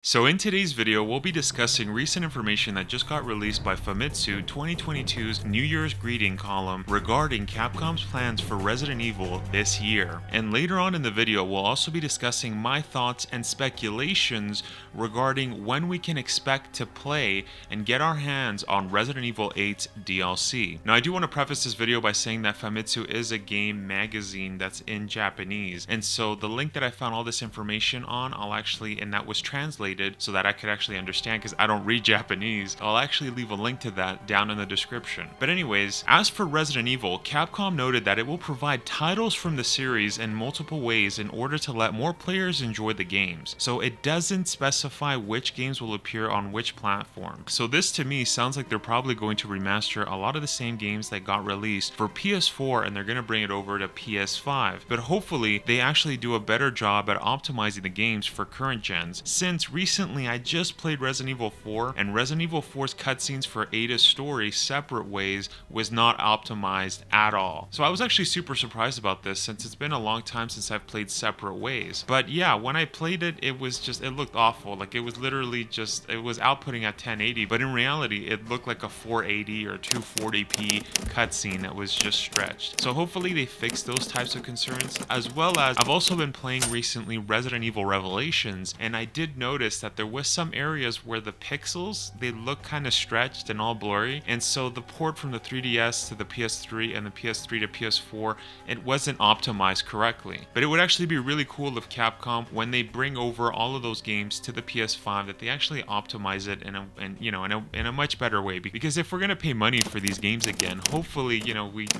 So in today's video, we'll be discussing recent information that just got released by Famitsu 2022's New Year's Greeting column regarding Capcom's plans for Resident Evil this year. And later on in the video, we'll also be discussing my thoughts and speculations regarding when we can expect to play and get our hands on Resident Evil 8's DLC. Now, I do want to preface this video by saying that Famitsu is a game magazine that's in Japanese, and so the link that I found all this information on, and that was translated so that I could actually understand, because I don't read Japanese. I'll actually leave a link to that down in the description. But anyways, as for Resident Evil, Capcom noted that it will provide titles from the series in multiple ways in order to let more players enjoy the games. So it doesn't specify which games will appear on which platform. So this to me sounds like they're probably going to remaster a lot of the same games that got released for PS4 and they're going to bring it over to PS5. But hopefully they actually do a better job at optimizing the games for current gens, since recently I just played Resident Evil 4 and Resident Evil 4's cutscenes for Ada's story separate ways was not optimized at all. So I was actually super surprised about this, since it's been a long time since I've played separate ways. But yeah, when I played it, it looked awful. Like it was literally it was outputting at 1080, but in reality it looked like a 480 or 240p cutscene that was just stretched. So hopefully they fix those types of concerns, as well as I've also been playing recently Resident Evil Revelations, and I did notice that there was some areas where the pixels, they look kind of stretched and all blurry, and so the port from the 3DS to the PS3 and the PS3 to PS4, it wasn't optimized correctly. But it would actually be really cool if Capcom, when they bring over all of those games to the PS5, that they actually optimize it in a much better way, because if we're going to pay money for these games again, hopefully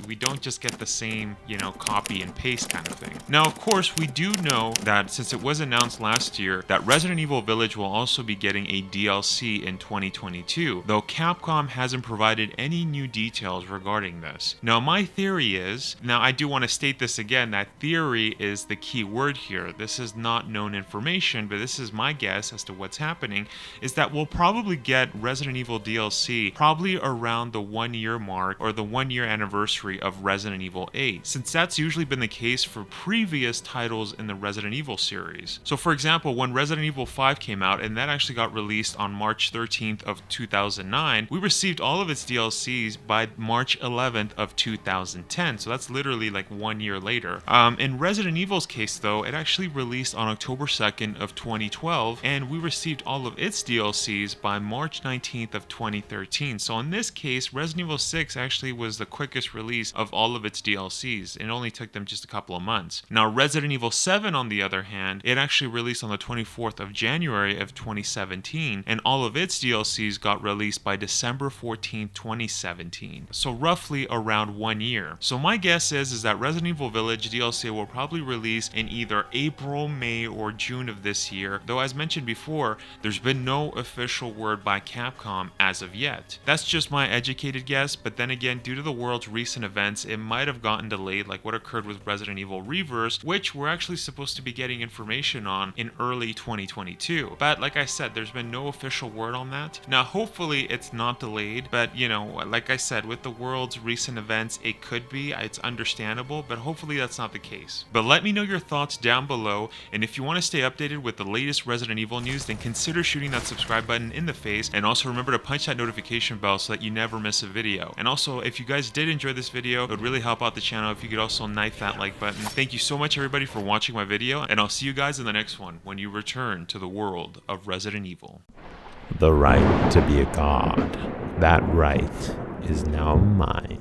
we don't just get the same copy and paste kind of thing. Now of course we do know that since it was announced last year that Resident Evil Village will also be getting a DLC in 2022, though Capcom hasn't provided any new details regarding this. Now my theory is, I do want to state this again, that theory is the key word here. This is not known information, but this is my guess as to what's happening, is that we'll probably get Resident Evil DLC probably around the 1 year mark, or the 1 year anniversary of Resident Evil 8, since that's usually been the case for previous titles in the Resident Evil series. So for example, when Resident Evil 5 came out, and that actually got released on March 13th of 2009, we received all of its DLCs by March 11th of 2010, so that's literally like 1 year later. In Resident Evil's case though, it actually released on October 2nd of 2012, and we received all of its DLCs by March 19th of 2013. So in this case, Resident Evil 6 actually was the quickest release of all of its DLCs. It only took them just a couple of months. Now Resident Evil 7, on the other hand, it actually released on the 24th of January of 2017, and all of its DLCs got released by December 14th, 2017. So roughly around 1 year. So my guess is that Resident Evil Village DLC will probably release in either April, May, or June of this year, though as mentioned before, there's been no official word by Capcom as of yet. That's just my educated guess, but then again, due to the world's recent events, it might have gotten delayed, like what occurred with Resident Evil Reverse, which we're actually supposed to be getting information on in early 2022. But like I said, there's been no official word on that. Now hopefully it's not delayed, but like I said, with the world's recent events, it could be. It's understandable, but hopefully that's not the case. But let me know your thoughts down below, and if you want to stay updated with the latest Resident Evil news, then consider shooting that subscribe button in the face, and also remember to punch that notification bell so that you never miss a video. And also, if you guys did enjoy this video, it would really help out the channel if you could also knife that like button. Thank you so much everybody for watching my video, and I'll see you guys in the next one when you return to the world of Resident Evil. The right to be a god. That right is now mine.